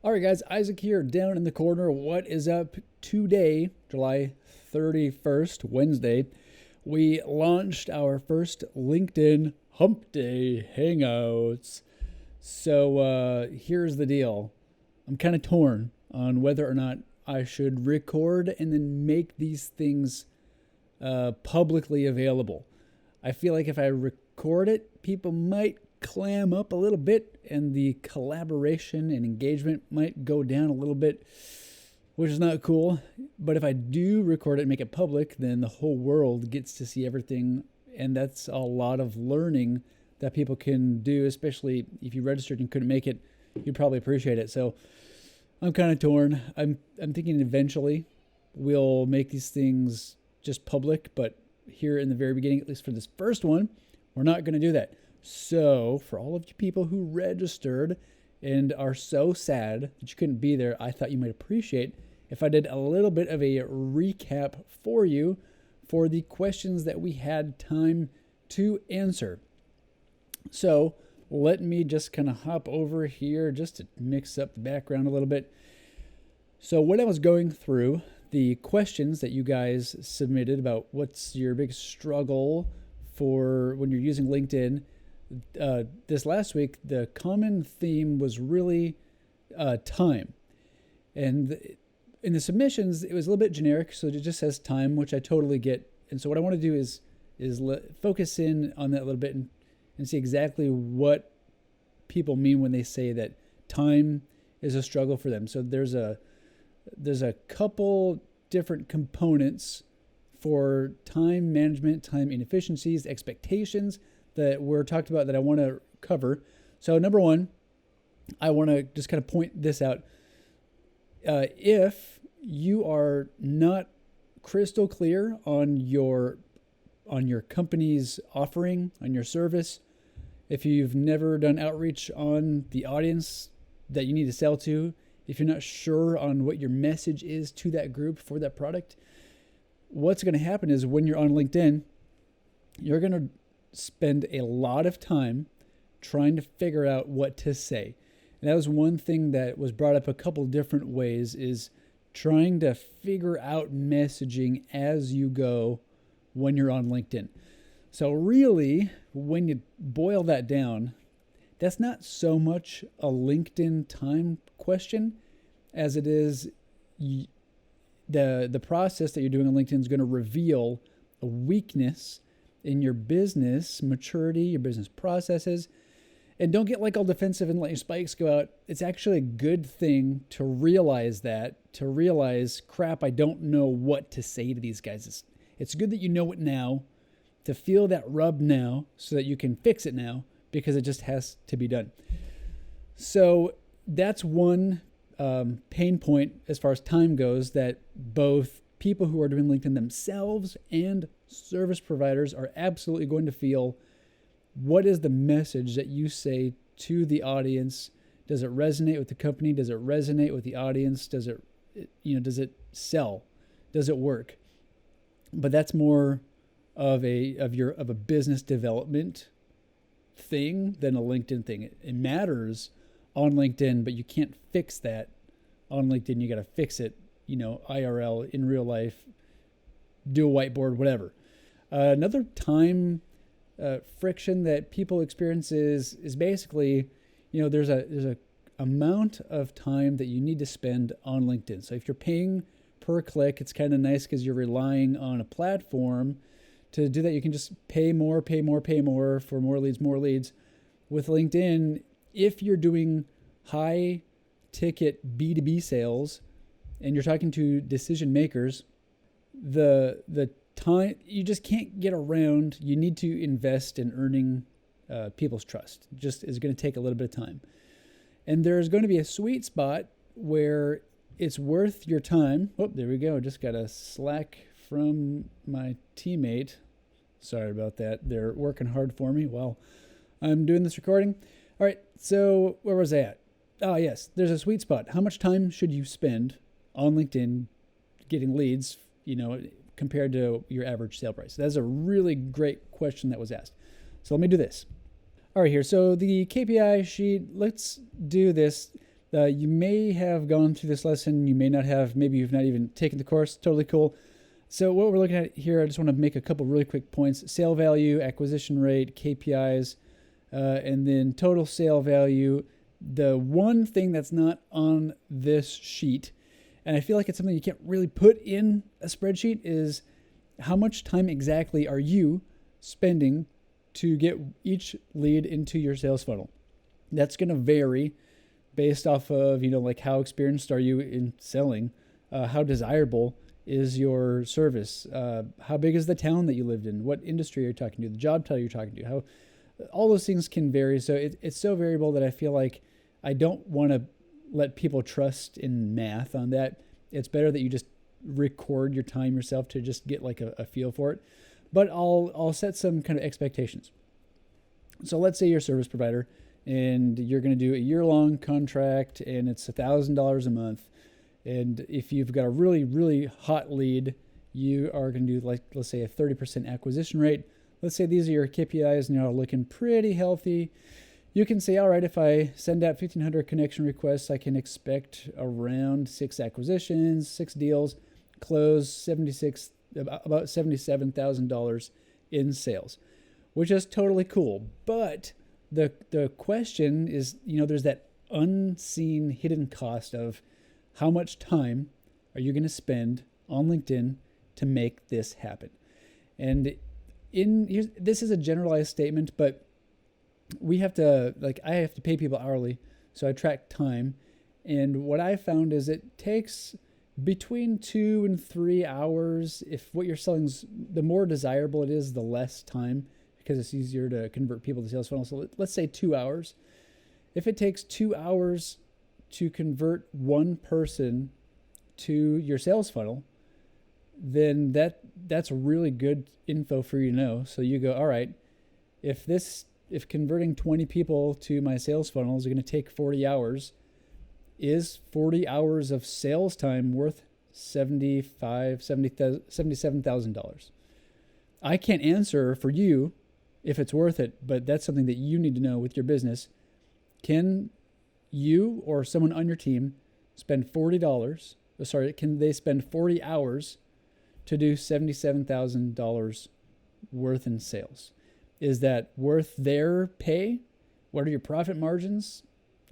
All right, guys, Isaac here down in the corner. What is up today, July 31st, Wednesday? We launched our first LinkedIn Hump Day Hangouts. So here's the deal. I'm kind of torn on whether or not I should record and then make these things publicly available. I feel like if I record it, people might clam up a little bit and the collaboration and engagement might go down a little bit, which is not cool. But if I do record it and make it public, then the whole world gets to see everything. And that's a lot of learning that people can do, especially if you registered and couldn't make it, you'd probably appreciate it. So I'm kind of torn. I'm thinking eventually we'll make these things just public, but here in the very beginning, at least for this first one, we're not going to do that. So for all of you people who registered and are so sad that you couldn't be there, I thought you might appreciate if I did a little bit of a recap for you for the questions that we had time to answer. So let me just kind of hop over here just to mix up the background a little bit. So when I was going through the questions that you guys submitted about what's your biggest struggle for when you're using LinkedIn, this last week, the common theme was really time. And in the submissions, it was a little bit generic, so it just says time, which I totally get. And so what I want to do is focus in on that a little bit and see exactly what people mean when they say that time is a struggle for them. So there's a couple different components for time management, time inefficiencies, expectations that were talked about that I want to cover. So number one, I want to just kind of point this out. If you are not crystal clear on your company's offering, on your service, if you've never done outreach on the audience that you need to sell to, if you're not sure on what your message is to that group for that product, what's going to happen is when you're on LinkedIn, you're going to spend a lot of time trying to figure out what to say. And that was one thing that was brought up a couple different ways, is trying to figure out messaging as you go when you're on LinkedIn. So really, when you boil that down, that's not so much a LinkedIn time question as it is the process that you're doing on LinkedIn is going to reveal a weakness in your business maturity, your business processes. And don't get like all defensive and let your spikes go out. It's actually a good thing to realize that, to realize, crap, I don't know what to say to these guys. It's good that you know it now, to feel that rub now so that you can fix it now, because it just has to be done. So that's one pain point as far as time goes, that both people who are doing LinkedIn themselves and service providers are absolutely going to feel. What is the message that you say to the audience? Does it resonate with the company? Does it resonate with the audience? Does it sell? Does it work? But that's more of a business development thing than a LinkedIn thing. It matters on LinkedIn, but you can't fix that on LinkedIn. You got to fix it, IRL, in real life, do a whiteboard, whatever. Another time friction that people experience is basically, there's a amount of time that you need to spend on LinkedIn. So if you're paying per click, it's kind of nice because you're relying on a platform to do that. You can just pay more for more leads. With LinkedIn, if you're doing high ticket B2B sales and you're talking to decision makers, the time, you just can't get around. You need to invest in earning people's trust. Just is going to take a little bit of time. And there's going to be a sweet spot where it's worth your time. Oh, there we go. Just got a Slack from my teammate. Sorry about that. They're working hard for me while I'm doing this recording. All right, so where was I at? Oh, yes, there's a sweet spot. How much time should you spend on LinkedIn getting leads, compared to your average sale price? That's a really great question that was asked. So let me do this. All right, here. So the KPI sheet, let's do this. You may have gone through this lesson. You may not have. Maybe you've not even taken the course. Totally cool. So what we're looking at here, I just want to make a couple really quick points. Sale value, acquisition rate, KPIs, and then total sale value. The one thing that's not on this sheet, and I feel like it's something you can't really put in a spreadsheet, is how much time exactly are you spending to get each lead into your sales funnel. That's going to vary based off of, like how experienced are you in selling, how desirable is your service, how big is the town that you lived in, what industry you're talking to, the job title you're talking to, how all those things can vary. So it's so variable that I feel like I don't want to let people trust in math on that. It's better that you just record your time yourself to just get like a feel for it. But I'll set some kind of expectations. So let's say you're a service provider and you're going to do a year-long contract and it's $1,000 a month. And if you've got a really, really hot lead, you are going to do, like, let's say a 30% acquisition rate. Let's say these are your KPIs and you're looking pretty healthy. You can say, all right, if I send out 1,500 connection requests, I can expect around 6 acquisitions, 6 deals, close about $77,000 in sales, which is totally cool. But the question is, there's that unseen hidden cost of how much time are you going to spend on LinkedIn to make this happen? And this is a generalized statement, but I have to pay people hourly, so I track time. And what I found is it takes between 2 and 3 hours. If what you're selling is, the more desirable it is, the less time, because it's easier to convert people to sales funnels. So let's say 2 hours. If it takes 2 hours to convert one person to your sales funnel, then that's really good info for you to know. So you go, all right, if converting 20 people to my sales funnel is going to take 40 hours, is 40 hours of sales time worth $77,000? I can't answer for you if it's worth it, but that's something that you need to know with your business. Can you or someone on your team spend can they spend 40 hours to do $77,000 worth in sales? Is that worth their pay? What are your profit margins?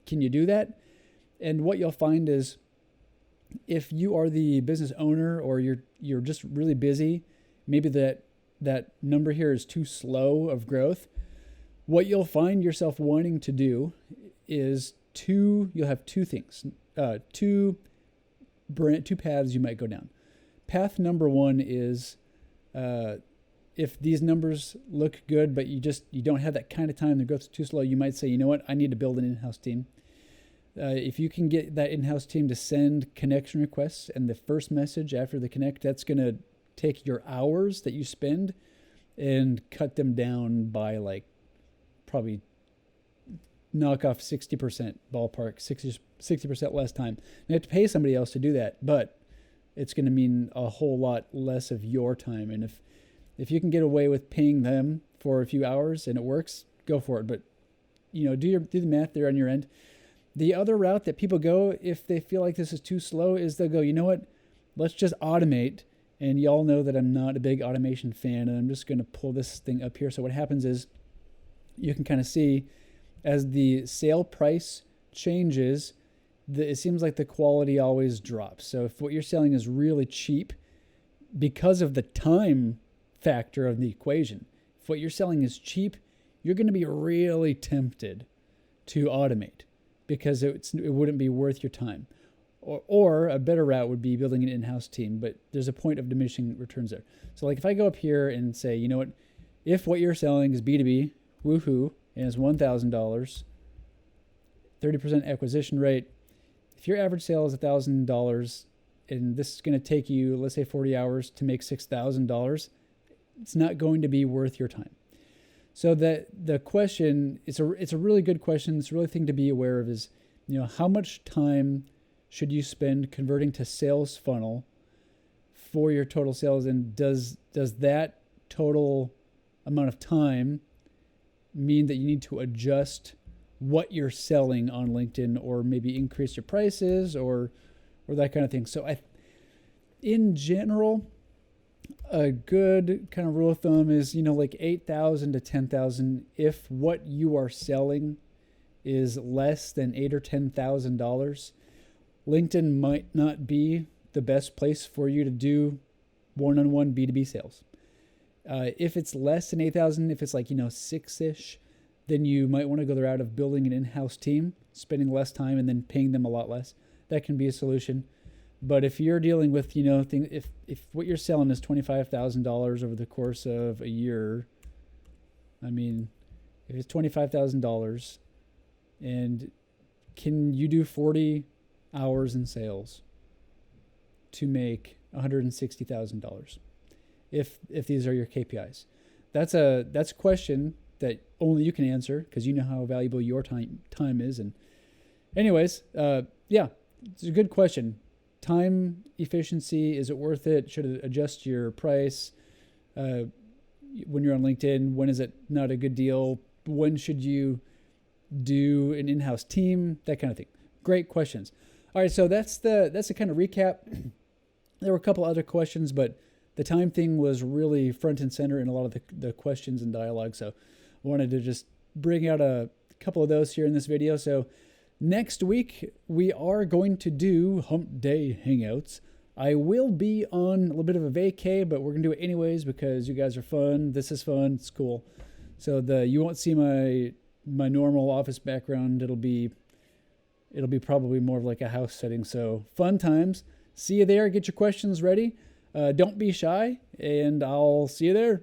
Can you do that? And what you'll find is, if you are the business owner or you're just really busy, maybe that number here is too slow of growth. What you'll find yourself wanting to do is you'll have two things, two paths you might go down. Path number one is, if these numbers look good, but you don't have that kind of time, the growth is too slow, you might say, you know what, I need to build an in-house team. If you can get that in-house team to send connection requests and the first message after the connect, that's going to take your hours that you spend and cut them down by probably knock off 60% ballpark, 60% less time. You have to pay somebody else to do that, but it's going to mean a whole lot less of your time. And if you can get away with paying them for a few hours and it works, go for it. But do the math there on your end. The other route that people go, if they feel like this is too slow, is they'll go, you know what, let's just automate. And y'all know that I'm not a big automation fan, and I'm just going to pull this thing up here. So what happens is, you can kind of see as the sale price changes, it seems like the quality always drops. So if what you're selling is really cheap, because of the time factor of the equation, if what you're selling is cheap, you're going to be really tempted to automate because it wouldn't be worth your time. Or a better route would be building an in-house team, but there's a point of diminishing returns there. So if I go up here and say, you know what, if what you're selling is B2B, woohoo, and it's $1,000, 30% acquisition rate, if your average sale is $1,000 and this is going to take you, let's say 40 hours to make $6,000, it's not going to be worth your time. So the question, it's a really good question. It's a really thing to be aware of is, how much time should you spend converting to sales funnel for your total sales? And does that total amount of time mean that you need to adjust what you're selling on LinkedIn, or maybe increase your prices or that kind of thing. So in general, a good kind of rule of thumb is, like 8,000 to 10,000. If what you are selling is less than $8,000 or $10,000, LinkedIn might not be the best place for you to do one-on-one B2B sales. If it's less than 8,000, if it's like, 6-ish, then you might want to go the route of building an in-house team, spending less time and then paying them a lot less. That can be a solution. But if you're dealing with, if what you're selling is $25,000 over the course of a year, I mean, if it's $25,000 and can you do 40 hours in sales to make $160,000? If these are your KPIs, that's a question that only you can answer, because you know how valuable your time is. And anyways, yeah, it's a good question. Time efficiency, is it worth it? Should it adjust your price when you're on LinkedIn? When is it not a good deal? When should you do an in-house team? That kind of thing. Great questions. All right, so that's the kind of recap. There were a couple other questions, but the time thing was really front and center in a lot of the questions and dialogue. So I wanted to just bring out a couple of those here in this video. So next week, we are going to do Hump Day Hangouts. I will be on a little bit of a vacay, but we're going to do it anyways because you guys are fun. This is fun. It's cool. So you won't see my normal office background. It'll be probably more of like a house setting. So fun times. See you there. Get your questions ready. Don't be shy, and I'll see you there.